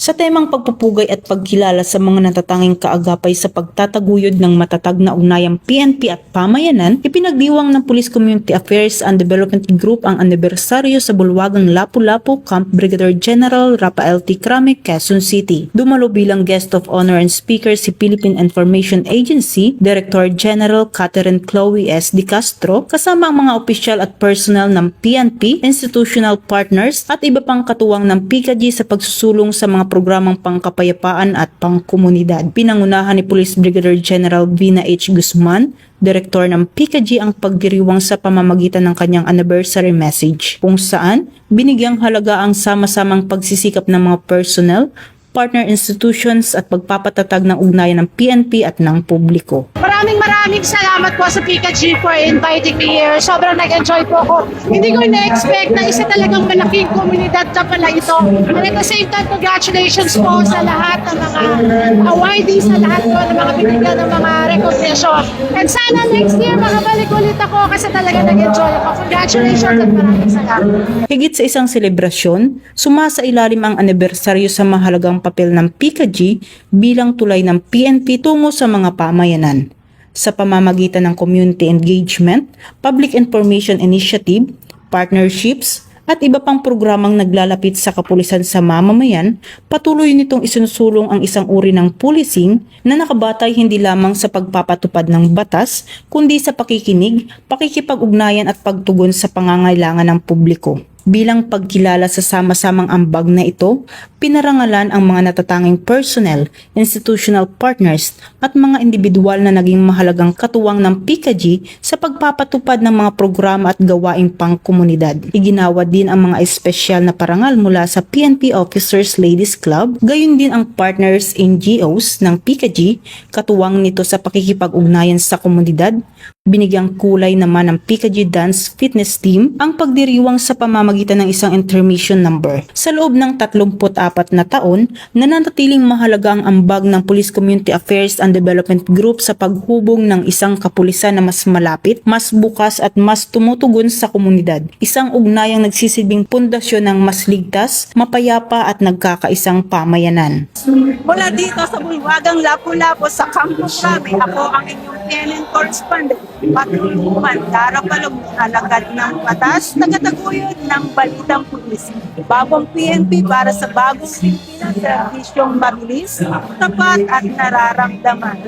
Sa temang pagpupugay at pagkilala sa mga natatanging kaagapay sa pagtataguyod ng matatag na ugnayang PNP at pamayanan, ipinagdiwang ng Police Community Affairs and Development Group ang anibersaryo sa bulwagang Lapu-Lapu Camp Brigadier General Rafael T. Crame, Quezon City. Dumalo bilang guest of honor and speaker si Philippine Information Agency Director General Catherine Chloe S. Di Castro, kasama ang mga opisyal at personnel ng PNP, institutional partners at iba pang katuwang ng PKG sa pagsusulong sa mga programang pangkapayapaan at pangkomunidad. Pinangunahan ni Police Brigadier General Vina H. Guzman, Direktor ng PKG, ang pagdiriwang sa pamamagitan ng kanyang anniversary message, kung saan binigyang halaga ang sama-samang pagsisikap ng mga personnel, partner institutions at pagpapatatag ng ugnayan ng PNP at ng publiko. Maraming salamat po sa PKG for inviting me here. Sobrang nag-enjoy po ako. Hindi ko na-expect na isa talagang malaking komunidad na pala ito. And at the same time, congratulations po sa lahat ng mga awardees, sa lahat po ng mga binigyan ng mga recognition. And sana next year makabalik ulit ako kasi talaga nag-enjoy ako. Congratulations at maraming salamat. Higit sa isang selebrasyon, sumasailalim ang anibersaryo sa mahalagang papel ng PKG bilang tulay ng PNP tungo sa mga pamayanan. Sa pamamagitan ng community engagement, public information initiative, partnerships, at iba pang programang naglalapit sa kapulisan sa mamamayan, patuloy nitong isinusulong ang isang uri ng policing na nakabatay hindi lamang sa pagpapatupad ng batas, kundi sa pakikinig, pakikipag-ugnayan at pagtugon sa pangangailangan ng publiko. Bilang pagkilala sa sama-samang ambag na ito, pinarangalan ang mga natatanging personnel, institutional partners at mga individual na naging mahalagang katuwang ng PKG sa pagpapatupad ng mga programa at gawaing pangkomunidad. Iginawa din ang mga espesyal na parangal mula sa PNP Officers Ladies Club, gayon din ang partners NGOs ng PKG, katuwang nito sa pakikipag-ugnayan sa komunidad. Binigyang kulay naman ng PKG Dance Fitness Team ang pagdiriwang sa pamamagitan ng isang intermission number. Sa loob ng 34 na taon, nananatiling mahalaga ang ambag ng Police Community Affairs and Development Group sa paghubog ng isang kapulisan na mas malapit, mas bukas at mas tumutugon sa komunidad. Isang ugnayang nagsisilbing pundasyon ng mas ligtas, mapayapa at nagkakaisang pamayanan. Mula dito sa bulwagang Lapu-Lapu sa Campo Crame, ako ang inyong tenant correspondent, Patulungan, Darapalog, alagad ng batas, tagataguyod ng balitang pulis. Bagong PNP para sa bagong Pilipinas, serbisyong mabilis, tapat at nararamdaman.